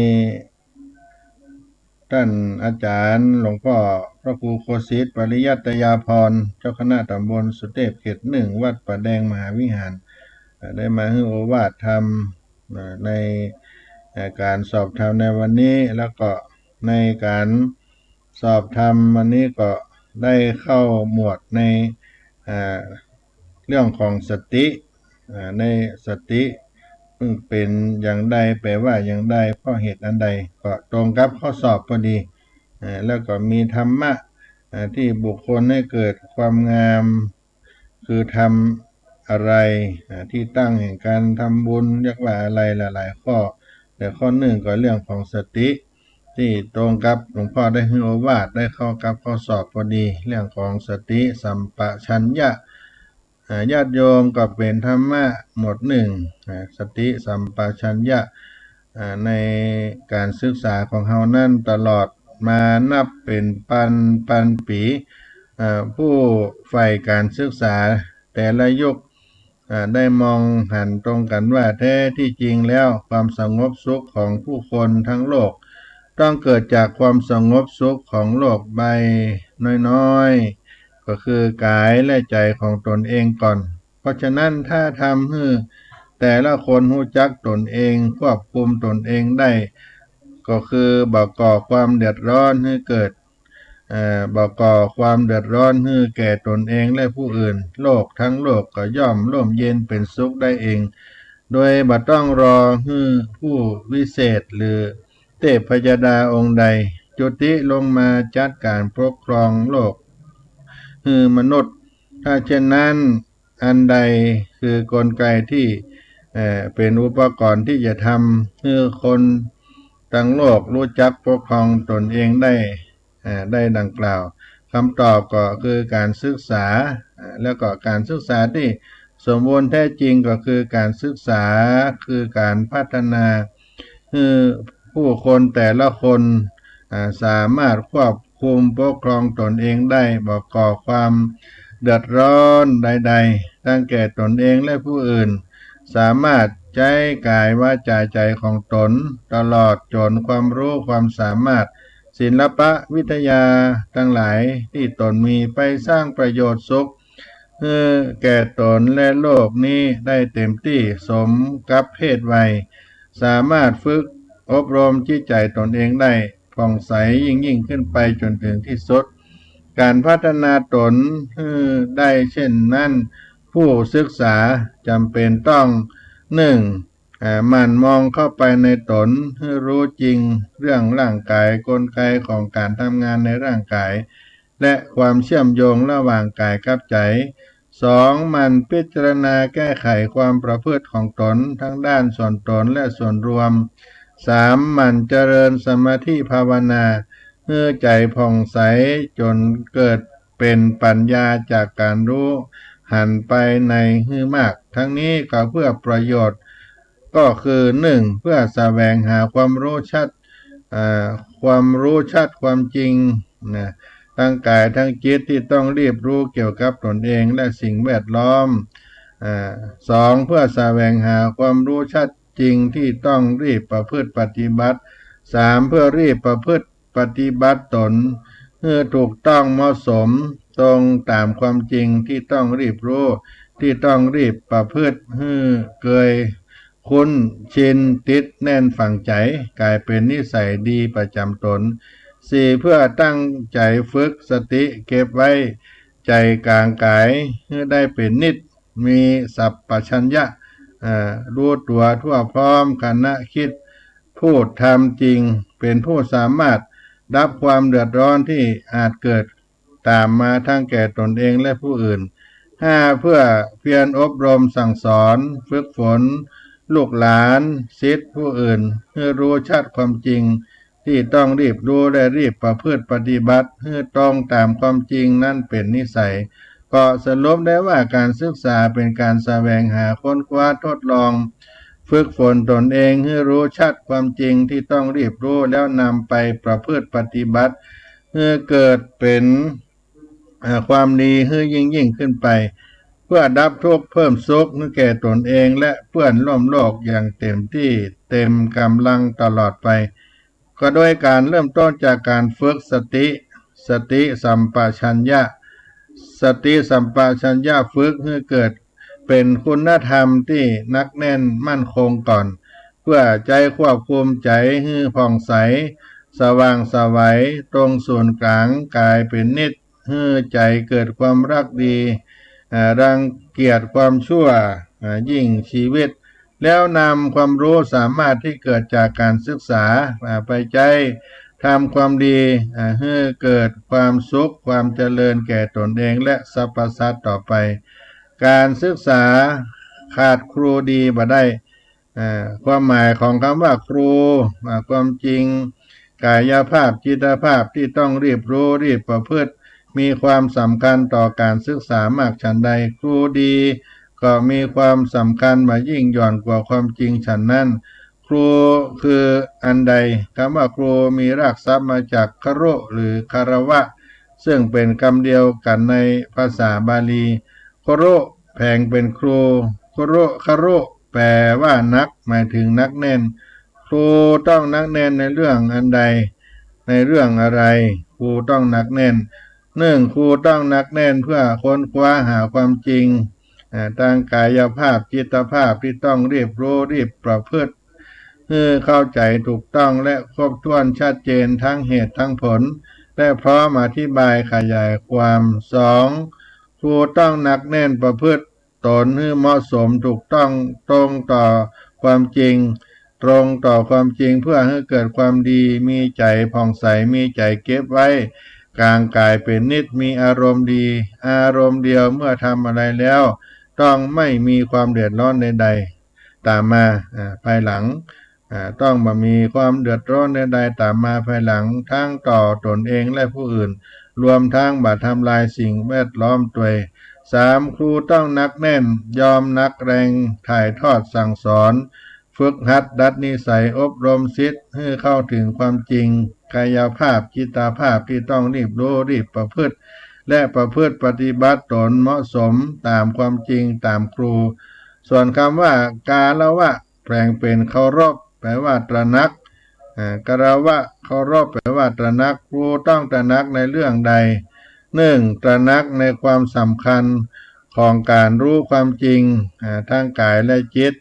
ท่านอาจารย์หลวงพ่อพระครูโคสิทธิ์ปริยัตยาภรณ์เจ้าคณะตำบลสุเทพเขต1วัดป่าแดงมหาวิหารได้มาให้โอวาทธรรมในการสอบธรรมในวันนี้แล้วก็ในการสอบธรรมวันนี้ก็ได้เข้าหมวดในเรื่องของสติในสติเป็นอย่างใดแปลว่าอย่างใดเพราะเหตุอันใดก็ตรงกับข้อสอบพอดีแล้วก็มีธรรมะที่บุคคลให้เกิดความงามคือทำอะไรที่ตั้งแห่งการทำบุญเรียกว่าอะไรหลายๆข้อแต่ข้อหนึ่งก็เรื่องของสติที่ตรงกับหลวงพ่อได้ให้โอวาทได้เข้ากับข้อสอบพอดีเรื่องของสติสัมปชัญญะญาติโยมก็เป็นธรรมะหมวดหนึ่งสติสัมปชัญญะในการศึกษาของเฮานั่นตลอดมานับเป็นปันปีผู้ใฝ่การศึกษาแต่ละยุคได้มองหันตรงกันว่าแท้ที่จริงแล้วความสงบสุขของผู้คนทั้งโลกต้องเกิดจากความสงบสุขของโลกใบน้อยๆก็คือกายและใจของตนเองก่อนเพราะฉะนั้นถ้าทำให้แต่ละคนรู้จักตนเองควบคุมตนเองได้ก็คือบ่ก่อความเดือดร้อนให้เกิดบ่ก่อความเดือดร้อนให้แก่ตนเองและผู้อื่นโลกทั้งโลกก็ย่อมร่มเย็นเป็นสุขได้เองโดยบ่ต้องรอให้ผู้วิเศษหรือเทพยดาองค์ใดจุติลงมาจัดการปกครองโลกให้มนุษย์ถ้าเช่นนั้นอันใดคือกลไกที่เป็นอุปกรณ์ที่จะทำให้คนทั้งโลกรู้จักปกครองตนเองได้ดังกล่าวคำตอบก็คือการศึกษาแล้วก็การศึกษาที่สมบูรณ์แท้จริงก็คือการศึกษาคือการพัฒนาให้ผู้คนแต่ละคนสามารถควบคุมปกครองตนเองได้บ่ก่อความเดือดร้อนใดๆทั้งแก่ตนเองและผู้อื่นสามารถใช้กายวาจาใจของตนตลอดจนความรู้ความสามารถศิลปะวิทยาทั้งหลายที่ตนมีไปสร้างประโยชน์สุขแก่ตนและโลกนี้ได้เต็มที่สมกับเพศวัยสามารถฝึกอบรมจิตใจตนเองได้ผ่องใสยิ่งขึ้นไปจนถึงที่สุดการพัฒนาตนได้เช่นนั้นผู้ศึกษาจำเป็นต้องมันมองเข้าไปในตนให้รู้จริงเรื่องร่างกายกลไกของการทำงานในร่างกายและความเชื่อมโยงระหว่างกายกับใจ2มันพิจารณาแก้ไขความประพฤติของตนทั้งด้านส่วนตนและส่วนรวม3มันเจริญสมาธิภาวนาเพื่อใจผ่องใสจนเกิดเป็นปัญญาจากการรู้หันไปในให้มากทั้งนี้ก็เพื่อประโยชน์ก็คือ1เพื่อแสวงหาความรู้ชัดความจริงทั้งกายทั้งจิตที่ต้องรีบรู้เกี่ยวกับตนเองและสิ่งแวดล้อม2เพื่อแสวงหาความรู้ชัดจริงที่ต้องรีบประพฤติปฏิบัติ3เพื่อรีบประพฤติปฏิบัติตนให้ถูกต้องเหมาะสมตรงตามความจริงที่ต้องรีบรู้ที่ต้องรีบประพฤติให้เกยคุ้นชินติดแน่นฝังใจกลายเป็นนิสัยดีประจำตน4เพื่อตั้งใจฝึกสติเก็บไว้ ใจกลางกายให้ได้เป็นนิจมีสัพพัญญะรู้ตัวทั่วพร้อมขณะคิดพูดทำจริงเป็นผู้สามารถรับความเดือดร้อนที่อาจเกิดตามมาทั้งแก่ตนเองและผู้อื่นเพื่อเพียรอบรมสั่งสอนฝึกฝนลูกหลานศิษย์ผู้อื่นให้รู้ชัดความจริงที่ต้องรีบรู้และรีบประพฤติปฏิบัติให้ตรงตามความจริงนั่นเป็นนิสัยก็สรุปได้ว่าการศึกษาเป็นการแสวงหาค้นคว้าทดลองฝึกฝนตนเองให้รู้ชัดความจริงที่ต้องรีบรู้แล้วนำไปประพฤติปฏิบัติให้เกิดเป็นความดีให้ยิ่งขึ้นไปเพื่อดับทุกข์เพิ่มสุขให้แก่ตนเองและเพื่อนร่วมโลกอย่างเต็มที่เต็มกำลังตลอดไปก็โดยการเริ่มต้นจากการฝึกสติสัมปชัญญะฝึกให้เกิดเป็นคุณธรรมที่นักแน่นมั่นคงก่อนเพื่อใจควบคุมใจให้ผ่องใสสว่างไสวตรงศูนย์กลางกายเป็นนิจให้ใจเกิดความรักดีรังเกียจความชั่วยิ่งชีวิตแล้วนำความรู้สามารถที่เกิดจากการศึกษาไปใจทำความดีให้เกิดความสุขความเจริญแก่ตนเองและสรรพสัตว์ต่อไปการศึกษาขาดครูดีบ่ได้ความหมายของคำว่าครูความจริงกายภาพจิตภาพที่ต้องรีบรู้รีบประพฤติมีความสำคัญต่อการศึกษามากฉันใดครูดีก็มีความสำคัญมายิ่งหย่อนกว่าความจริงฉันนั้นครูคืออันใดคำว่าครูมีรากศัพท์มาจากครุหรือคารวะซึ่งเป็นคำเดียวกันในภาษาบาลีครุแผงเป็นครูครุแปลว่านักหมายถึงนักแน่นครูต้องนักแน่นในเรื่องอันใดในเรื่องอะไรครูต้องนักแน่นครูต้องนักแน่นเพื่อค้นคว้าหาความจริงทางกายภาพจิตภาพที่ต้องรีบรู้รีบประพฤติเข้าใจถูกต้องและครบถ้วนชัดเจนทั้งเหตุทั้งผลและพร้อมอธิบายขยายความครูต้องหนักแน่นประพฤติตนให้เหมาะสมถูกต้องตรงต่อความจริงเพื่อให้เกิดความดีมีใจผ่องใสมีใจเก็บไว้กลางกายเป็นนิจมีอารมณ์ดีอารมณ์เดียวเมื่อทำอะไรแล้วต้องไม่มีความเดือดร้อนใดๆตามมาภายหลังต้องบ่มีความเดือดร้อนใดๆตามมาภายหลังทั้งต่อตนเองและผู้อื่นรวมทั้งบ่ทำลายสิ่งแวดล้อมตัวครูต้องนักแน่นยอมนักแรงถ่ายทอดสั่งสอนฝึกหัดดัดนิสัยอบรมศิษย์ให้เข้าถึงความจริงกายภาพจิตภาพที่ต้องรีบรู้รีบประพฤติและประพฤติปฏิบัติตนเหมาะสมตามความจริงตามครูส่วนคำว่ากาละวะแปลงเป็นเคารพแปลว่าตระหนักกาละวะเคารพแปลว่าตระหนักครูต้องตระหนักในเรื่องใดตระหนักในความสำคัญของการรู้ความจริงทางกายและจิต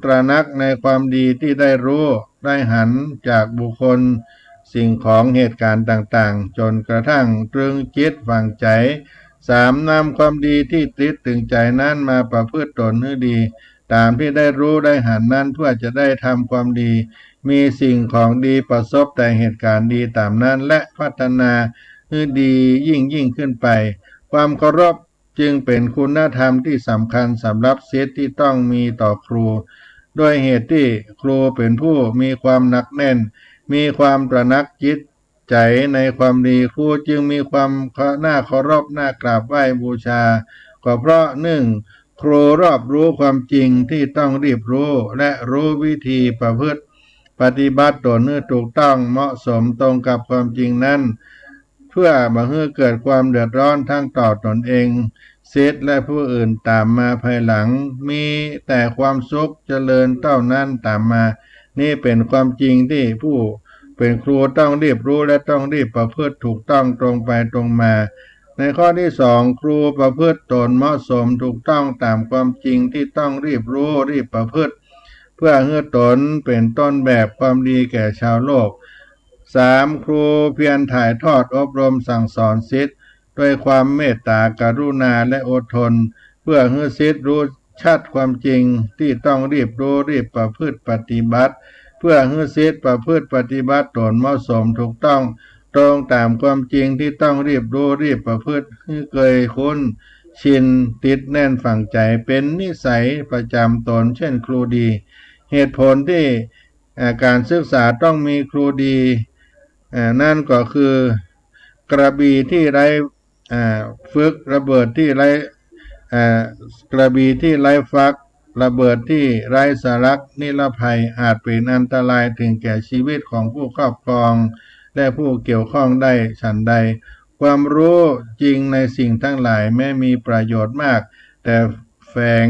ตระหนักในความดีที่ได้รู้ได้หันจากบุคคลสิ่งของเหตุการณ์ต่างๆจนกระทั่งตรึงจิตฝังใจนำความดีที่ติดตึงใจนั้นมาประพฤติตนให้ดีตามที่ได้รู้ได้หันนั้นเพื่อจะได้ทำความดีมีสิ่งของดีประสบแต่เหตุการณ์ดีตามนั้นและพัฒนาให้ดียิ่งขึ้นไปความเคารพจึงเป็นคุณธรรมที่สำคัญสำหรับศิษย์ที่ต้องมีต่อครูด้วยเหตุที่ครูเป็นผู้มีความหนักแน่นมีความตระหนักจิตใจในความดีครูจึงมีความน่าเคารพน่ากราบไหว้บูชาก็เพราะครูรอบรู้ความจริงที่ต้องรีบรู้และรู้วิธีประพฤติปฏิบัติตนให้ถูกต้องเหมาะสมตรงกับความจริงนั้นเพื่อบ่ให้เกิดความเดือดร้อนทั้งต่อตนเองศิษย์และผู้อื่นตามมาภายหลังมีแต่ความสุขเจริญเท่านั้นตามมานี่เป็นความจริงที่ผู้เป็นครูต้องรีบรู้และต้องรีบประพฤติถูกต้องตรงไปตรงมาในข้อที่ครูประพฤติตนเหมาะสมถูกต้องตามความจริงที่ต้องรีบรู้รีบประพฤติเพื่อให้ตนเป็นต้นแบบความดีแก่ชาวโลกครูเพียรถ่ายทอดอบรมสั่งสอนศิษย์ ด้วยความเมตตากรุณาและอดทนเพื่อให้ศิษย์รู้ชัดความจริงที่ต้องรีบรู้รีบประพฤติปฏิบัติเพื่อให้ศิษย์ประพฤติปฏิบัติตนเหมาะสมถูกต้องตรงตามความจริงที่ต้องรีบรู้รีบประพฤติให้เคยคุ้นชินติดแน่นฝังใจเป็นนิสัยประจำตนเช่นครูดีเหตุผลที่การศึกษาต้องมีครูดีนั่นก็คือกระบี่ที่ไร้ฝึกระเบิดที่ไร้กระบี่ที่ไร้ฟักระเบิดที่ไร้สาระนิรภัยอาจเป็นอันตรายถึงแก่ชีวิตของผู้ครอบครองและผู้เกี่ยวข้องได้ฉันใดความรู้จริงในสิ่งทั้งหลายแม้มีประโยชน์มากแต่แฝง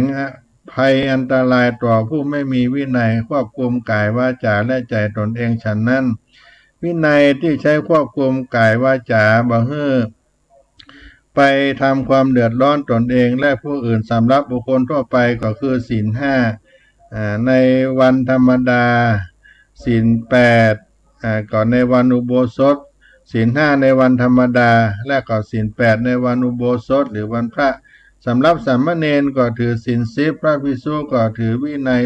ภัยอันตรายต่อผู้ไม่มีวินัยควบคุมกายวาจาและใจตนเองฉันนั้นวินัยที่ใช้ควบคุมกายวาจาบ่ให้ไปทำความเดือดร้อนตนเองและผู้อื่นสำหรับบุคคลทั่วไปก็คือศีลห้าในวันธรรมดาศีลแปดก่อนในวันอุโบสถศีลห้าในวันธรรมดาและก็ศีลแปดในวันอุโบสถหรือวันพระสำหรับสามเณรก็ถือศีล10พระภิกษุก็ถือวินัย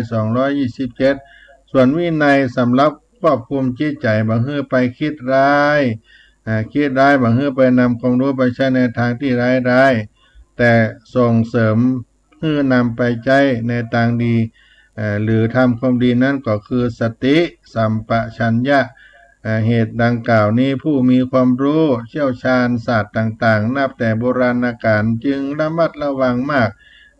227ส่วนวินัยสำหรับควบคุมจิตใจบ่ให้ไปคิดร้ายบ่ให้ไปนำความรู้ไปใช้ในทางที่ร้ายแต่ส่งเสริมให้นำไปใช้ในทางดีหรือทำความดีนั้นก็คือสติสัมปชัญญะเหตุดังกล่าวนี้ผู้มีความรู้เชี่ยวชาญศาสตร์ต่างๆนับแต่โบราณกาลจึงระมัดระวังมาก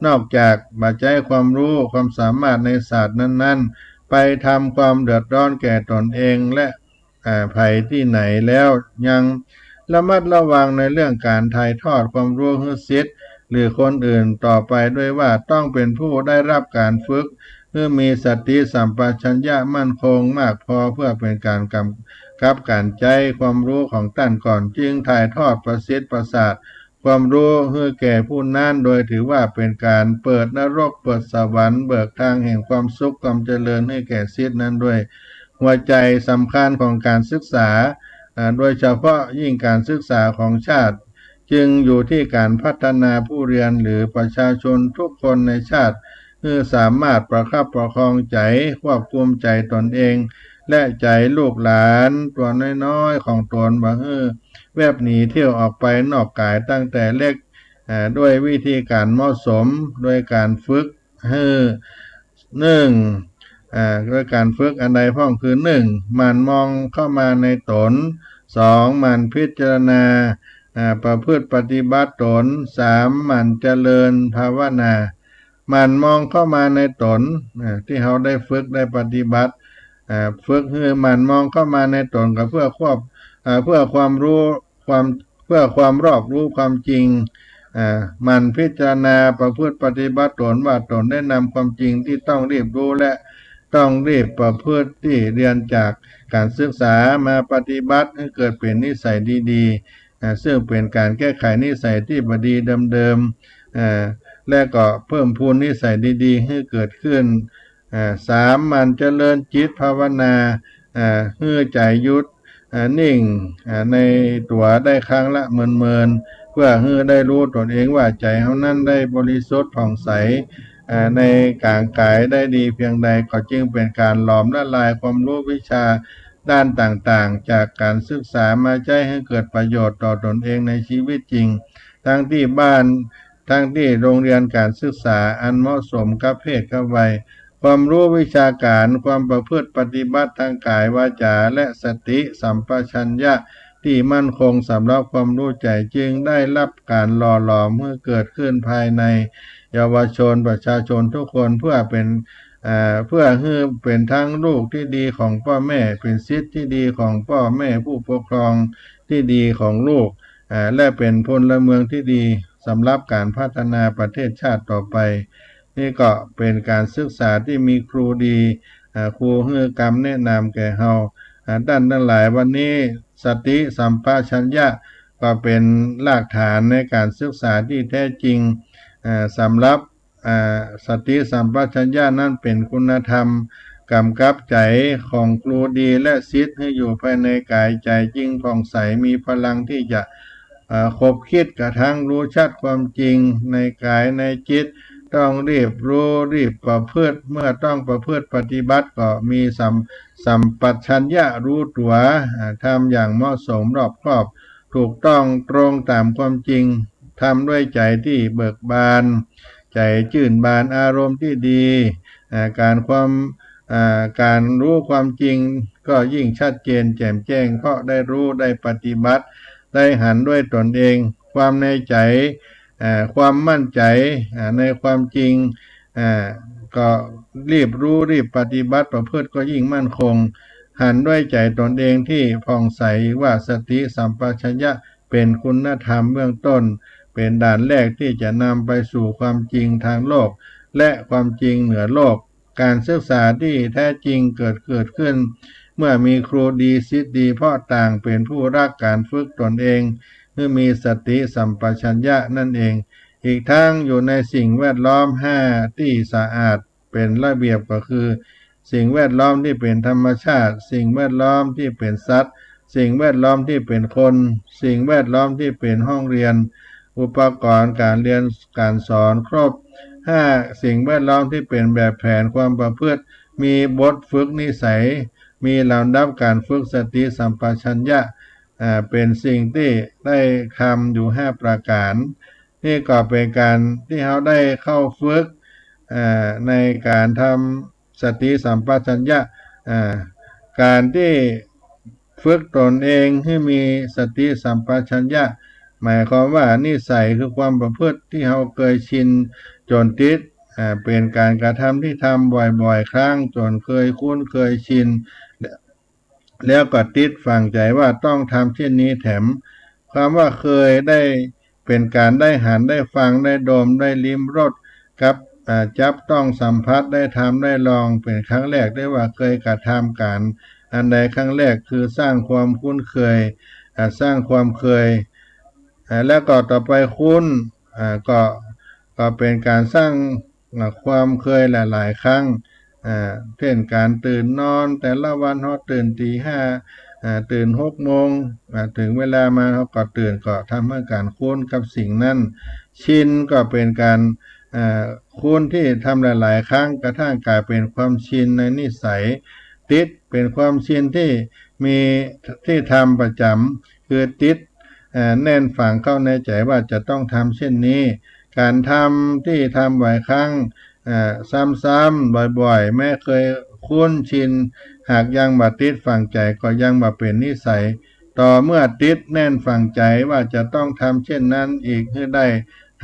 นอกจากบัดใช้ความรู้ความสามารถในศาสตร์นั้นๆไปทำความเดือดร้อนแก่ตนเองและภัยที่ไหนแล้วยังระมัดระวังในเรื่องการถ่ายทอดความรู้ให้ศิษย์หรือคนอื่นต่อไปด้วยว่าต้องเป็นผู้ได้รับการฝึกเพื่อมีสติสัมปชัญญะมั่นคงมากพอเพื่อเป็นการกำกับการใจความรู้ของท่านก่อนจึงถ่ายทอดประสิทธิ์ประสาทความรู้ให้แก่ผู้นั้นโดยถือว่าเป็นการเปิดนรกเปิดสวรรค์เบิกทางแห่งความสุขความเจริญให้แก่ศิษย์นั้นด้วยหัวใจสำคัญของการศึกษาโดยเฉพาะยิ่งการศึกษาของชาติจึงอยู่ที่การพัฒนาผู้เรียนหรือประชาชนทุกคนในชาติเพื่อสามารถประคับประคองใจควบคุมใจตนเองและใจลูกหลานตัวน้อยๆของตนบ่ให้แวบหนีเที่ยวออกไปนอกกายตั้งแต่เล็กด้วยวิธีการเหมาะสมโดยการฝึกให้ด้วยการฝึกอันใดพ้องคือมันมองเข้ามาในตน2มันพิจารณาประพฤติปฏิบัติตน3มันเจริญภาวนามันมองเข้ามาในตนที่เขาได้ฝึกได้ปฏิบัติฝึกให้มันมองเข้ามาในตนก็เพื่อความรู้เพื่อความรอบรู้ความจริงมันพิจารณาประพฤติปฏิบัติตนว่าตนได้นำความจริงที่ต้องรีบรู้และต้องรีบประพฤติที่เรียนจากการศึกษามาปฏิบัติให้เกิดเป็นนิสัยดีๆซึ่งเป็นการแก้ไขนิสัยที่บดีเดิมๆและก็เพิ่มพูนนิสัยดีๆให้เกิดขึ้น3มันเจริญจิตภาวนาให้ใจหยุดนิ่งในตัวได้ครั้งละเมินเพื่อให้ได้รู้ตนเองว่าใจเฮานั้นได้บริสุทธิ์ผ่องใสในกลางกายได้ดีเพียงใดก็จึงเป็นการหลอมละลายความรู้วิชาด้านต่างๆจากการศึกษามาใช้ให้เกิดประโยชน์ต่อตนเองในชีวิตจริงทั้งที่บ้านทั้งที่โรงเรียนการศึกษาอันเหมาะสมกับเพศกับวัยความรู้วิชาการความประพฤติปฏิบัติทางกายวาจาและสติสัมปชัญญะที่มั่นคงสำหรับความรู้ใจจึงได้รับการหล่อหลอมเมื่อเกิดขึ้นภายในเยาวชนประชาชนทุกคนเพื่อให้เป็นทั้งลูกที่ดีของพ่อแม่เป็นศิษย์ที่ดีของพ่อแม่ผู้ปกครองที่ดีของลูกและเป็นพลเมืองที่ดีสำหรับการพัฒนาประเทศชาติต่อไปนี่ก็เป็นการศึกษาที่มีครูดีครูให้คำแนะนำแก่เฮาด้านทั้งหลายวันนี้สติสัมปชัญญะก็เป็นรากฐานในการศึกษาที่แท้จริงสำหรับสติสัมปชัญญะนั้นเป็นคุณธรรมกำกับใจของครูดีและศิษย์ให้อยู่ภายในกายใจจริงผ่องใสมีพลังที่จะ คบคิดกระทั่งรู้ชัดความจริงในกายในจิตต้องรีบรู้รีบประพฤติเมื่อต้องประพฤติปฏิบัติก็มีสัมปชัญญะรู้ตัวทำอย่างเหมาะสมรอบคอบถูกต้องตรงตามความจริงทำด้วยใจที่เบิกบานใจชื่นบานอารมณ์ที่ดีการรู้ความจริงก็ยิ่งชัดเจนแจ่มแจ้งเพราะได้รู้ได้ปฏิบัติได้หันด้วยตนเองความในใจความมั่นใจในความจริงก็รีบรู้รีบปฏิบัติประพฤติก็ยิ่งมั่นคงหันด้วยใจตนเองที่ผ่องใสว่าสติสัมปชัญญะเป็นคุณธรรมเบื้องต้นเป็นด่านแรกที่จะนำไปสู่ความจริงทางโลกและความจริงเหนือโลกการศึกษาที่แท้จริงเกิดขึ้นเมื่อมีครูดีศิษย์ดีเพราะต่างเป็นผู้รักการฝึกตนเองเมื่อมีสติสัมปชัญญะนั่นเองอีกทั้งอยู่ในสิ่งแวดล้อม5ที่สะอาดเป็นระเบียบก็คือสิ่งแวดล้อมที่เป็นธรรมชาติสิ่งแวดล้อมที่เป็นสัตว์สิ่งแวดล้อมที่เป็นคนสิ่งแวดล้อมที่เป็นห้องเรียนอุปกรณ์การเรียนการสอนครบสิ่งแวดล้อมที่เป็นแบบแผนความประพฤติมีบทฝึกนิสัยมีลำดับการฝึกสติสัมปชัญญะเป็นสิ่งที่ได้ทำอยู่5ประการนี่ก็เป็นการที่เขาได้เข้าฝึกในการทำสติสัมปชัญญะการที่ฝึกตนเองให้มีสติสัมปชัญญะหมายความว่านิสัยคือความประพฤติที่เขาเคยชินจนติดเป็นการกระทำที่ทำบ่อยๆครั้งจนเคยคุ้นเคยชินแล้วก็ติดฝังใจว่าต้องทำเช่นนี้แถมความว่าเคยได้เป็นการได้หันได้ฟังได้ดมได้ลิ้มรสกับจับต้องสัมผัสได้ทำได้ลองเป็นครั้งแรกได้ว่าเคยกระทำการอันใดครั้งแรกคือสร้างความคุ้นเคยสร้างความเคยแล้วก็ต่อไปคุ้นก็เป็นการสร้างความเคยหลายๆครั้งเช่นการตื่นนอนแต่ละวันเขาตื่นตีห้าตื่น6 โมงถึงเวลามาเขาก็ตื่นก็ทำให้การคุ้นกับสิ่งนั้นชินก็เป็นการคุ้นที่ทำหลายๆครั้งกระทั่งกลายเป็นความชินในนิสัยติดเป็นความชินที่มีที่ทำประจำคือติดแน่นฝังเข้าในใจว่าจะต้องทำเช่นนี้การทำที่ทำบ่อยครั้งซ้ำๆบ่อยๆแม้เคยคุ้นชินหากยังบ่ติดฝังใจก็ยังบ่เป็นนิสัยต่อเมื่อติดแน่นฝังใจว่าจะต้องทำเช่นนั้นอีกให้ได้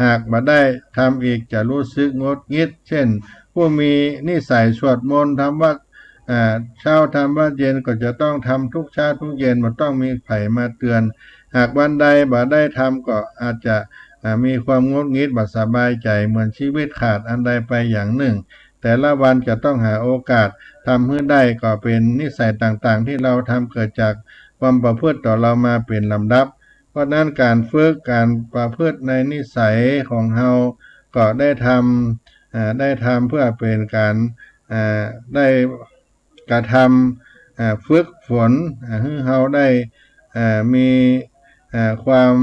หากบ่ได้ทำอีกจะรู้สึกงดงิดเช่นผู้มีนิสัยสวดมนต์ทำวัดเช้าทำวัดเย็นก็จะต้องทำทุกเช้าทุกเย็นมันต้องมีไผมาเตือนหากวันใดบ่ได้ทำก็อาจจะมีความงดงิดบ่สบายใจเหมือนชีวิตขาดอันใดไปอย่างหนึ่งแต่ละวันจะต้องหาโอกาสทำให้ได้ก็เป็นนิสัยต่างๆที่เราทำเกิดจากความประพฤติต่อเรามาเป็นลำดับเพราะนั้นการฝึกการประพฤติในนิสัยของเราก็ได้ทำเพื่อเป็นการได้กระทำฝึกฝนให้เราได้มีความ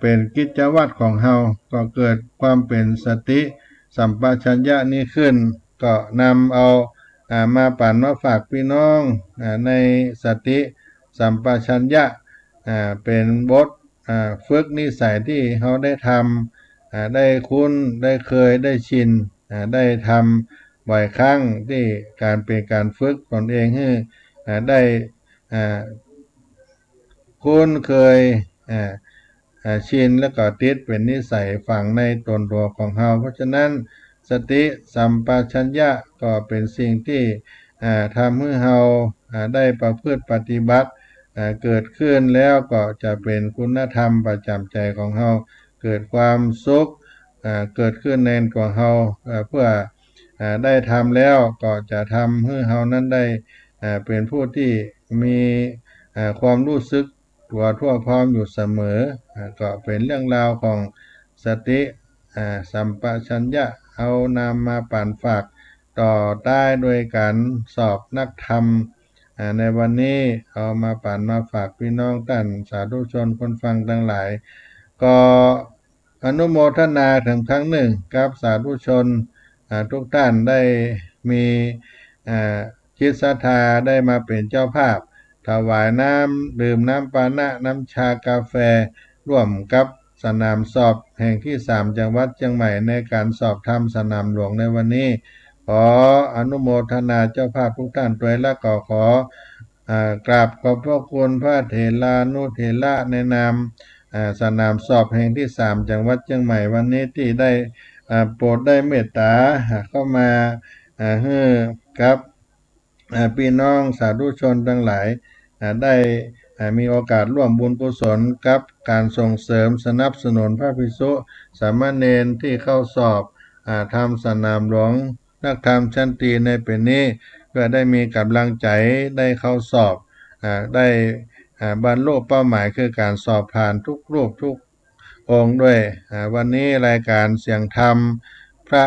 เป็นกิจวัตรของเราก็เกิดความเป็นสติสัมปชัญญะนี้ขึ้นก็นำเอามาปั่นมาฝากพี่น้องในสติสัมปชัญญะเป็นบทฝึกนิสัยที่เขาได้ทำได้คุ้นได้เคยได้ชินได้ทำบ่อยครั้งที่การเป็นการฝึกตนเองให้ได้คุ้นเคยชินแล้วก็ติดเป็นนิสัยฝังในตนตัวของเราเพราะฉะนั้นสติสัมปชัญญะก็เป็นสิ่งที่ทำให้เราได้ประพฤติปฏิบัติเกิดขึ้นแล้วก็จะเป็นคุณธรรมประจำใจของเราเกิดความสุขเกิดขึ้นในตัวเราเพื่อได้ทำแล้วก็จะทำให้เรานั้นได้เป็นผู้ที่มีความรู้สึกตัวทั่วพร้อมอยู่เสมอก็เป็นเรื่องราวของสติสัมปชัญญะเอานำมาปั่นฝากต่อได้โดยการสอบนักธรรม ในวันนี้เอามาปั่นมาฝากพี่น้องท่านสาธุชนคนฟังทั้งหลาย ก็อนุโมทนาถึงครั้งหนึ่งกับสาธุชนทุกท่านได้มีจิตศรัทธาได้มาเป็นเจ้าภาพถวายน้ำดื่มน้ำปานะน้ำชากาแฟร่วมกับสนามสอบแห่งที่3จังหวัดเชียงใหม่ในการสอบธรรมสนามหลวงในวันนี้ขออนุโมทนาเจ้าภาพทุกท่านด้วยและก็ขอกราบขอบพระคุณพระเถรานุเถระในนามสนามสอบแห่งที่3จังหวัดเชียงใหม่วันนี้ที่ได้โปรดได้เมตตาเข้ามาให้กับพี่น้องสาธุชนทั้งหลายได้มีโอกาสร่วมบุญกุศลกับการส่งเสริมสนับสนุนพระภิกษุสามเณรที่เข้าสอบธรรมสนามหลวงนักธรรมชั้นตรีในปีนี้เพื่อได้มีกำลังใจได้เข้าสอบได้บรรลุเป้าหมายคือการสอบผ่านทุกรูปทุกองค์ด้วยวันนี้รายการเสียงธรรมพระ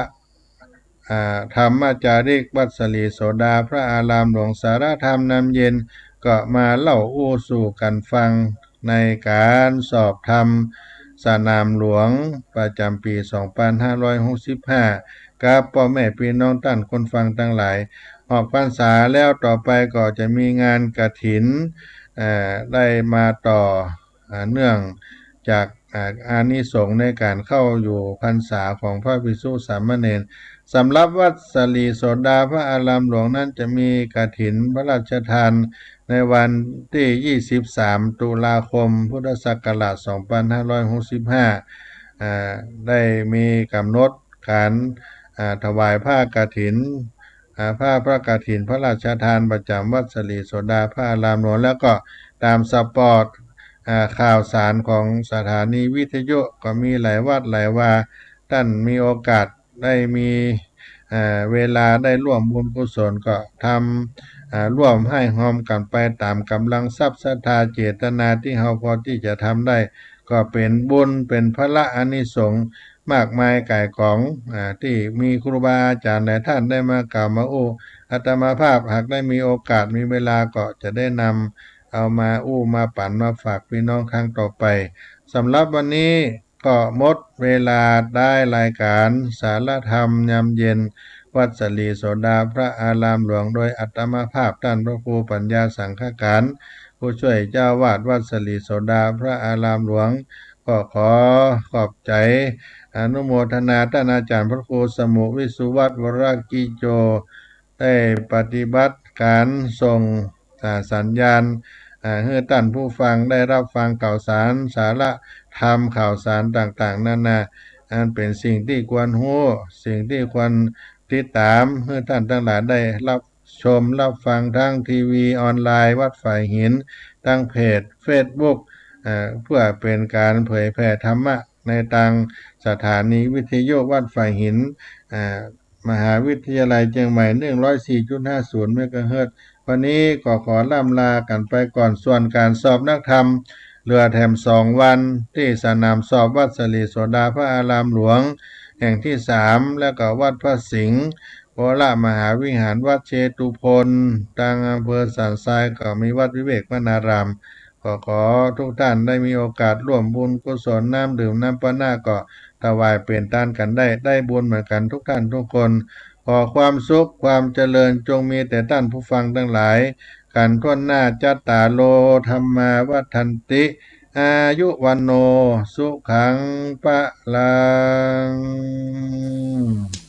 ธรรมจาริกวัดสลีโสดาพระอารามหลวงสารธรรมนำเย็นก็มาเล่าอู้สู่กันฟังในการสอบธรรมสนามหลวงประจำปี2565กับพ่อแม่พี่น้องท่านคนฟังทั้งหลายออกพรรษาแล้วต่อไปก็จะมีงานกฐินได้มาต่อเนื่องจากอานิสงส์ในการเข้าอยู่พรรษาของพระภิกษุสามเณรสำหรับวัดสลีโสดาพระอารามหลวงนั้นจะมีกฐินพระราชทานในวันที่23ตุลาคมพุทธศักราช2565ได้มีกำหนดการถวายผ้ากฐินผ้าพระกฐินพระราชทานประจำวัดสลีโสดาพระอารามหลวงแล้วก็ตามสปอร์ตข่าวสารของสถานีวิทยุก็มีหลายวัดหลายวาท่านมีโอกาสได้มีเวลาได้ร่วมบุญกุศลก็ทำร่วมให้หอมกันไปตามกำลังทรัพย์ศรัทธาเจตนาที่เราพอที่จะทำได้ก็เป็นบุญเป็นพระอานิสงส์มากมายก่ายของที่มีครูบาอาจารย์หลายท่านได้มากล่าวมาอู้อาตมาภาพหากได้มีโอกาสมีเวลาก็จะได้นำเอามาอู้มาปั่นมาฝากพี่น้องครั้งต่อไปสำหรับวันนี้ก็หมดเวลาได้รายการสารธรรมยามเย็นวัดสลีโสดาพระอารามหลวงโดยอาตมาภาพท่านพระครูปัญญาสังฆการผู้ช่วยเจ้าวาดวัดสลีโสดาพระอารามหลวงก็ขอขอบใจอนุโมทนาท่านอาจารย์พระครูสมุวิสุวัฒน์วรกิโจได้ปฏิบัติการส่งสัญญาณให้ท่านผู้ฟังได้รับฟังข่าวสารสาระธรรมข่าวสารต่างๆนานาอันเป็นสิ่งที่ควรรู้สิ่งที่ควรติดตามให้ท่านทั้งหลายได้รับชมรับฟังทั้งทีวีออนไลน์วัดฝ่ายหินทั้งเพจ Facebook เพื่อเป็นการเผยแผ่ธรรมะในทางสถานีวิทยุวัดฝ่ายหินมหาวิทยาลัยเชียงใหม่104.50 เมกะเฮิรตซ์วันนี้ก็ขอล่ำลากันไปก่อนส่วนการสอบนักธรรมเหลือแถม2 วันที่สนามสอบวัดสลีโสดาพระอารามหลวงแห่งที่3แล้วก็วัดพระสิงห์วรมหาวิหารวัดเชตุพนทางอำเภอสันทรายก็มีวัดวิเวกวนารามก็ขอทุกท่านได้มีโอกาสร่วมบุญกุศลน้ำดื่มน้ำปานะก็ถวายเป็นทานกันได้บุญเหมือนกันทุกท่านทุกคนขอความสุขความเจริญจงมีแต่ท่านผู้ฟังทั้งหลายกันทั่วหน้าจัตตาโลธรรมาวัฏันติอายุวันโนสุขังปะลัง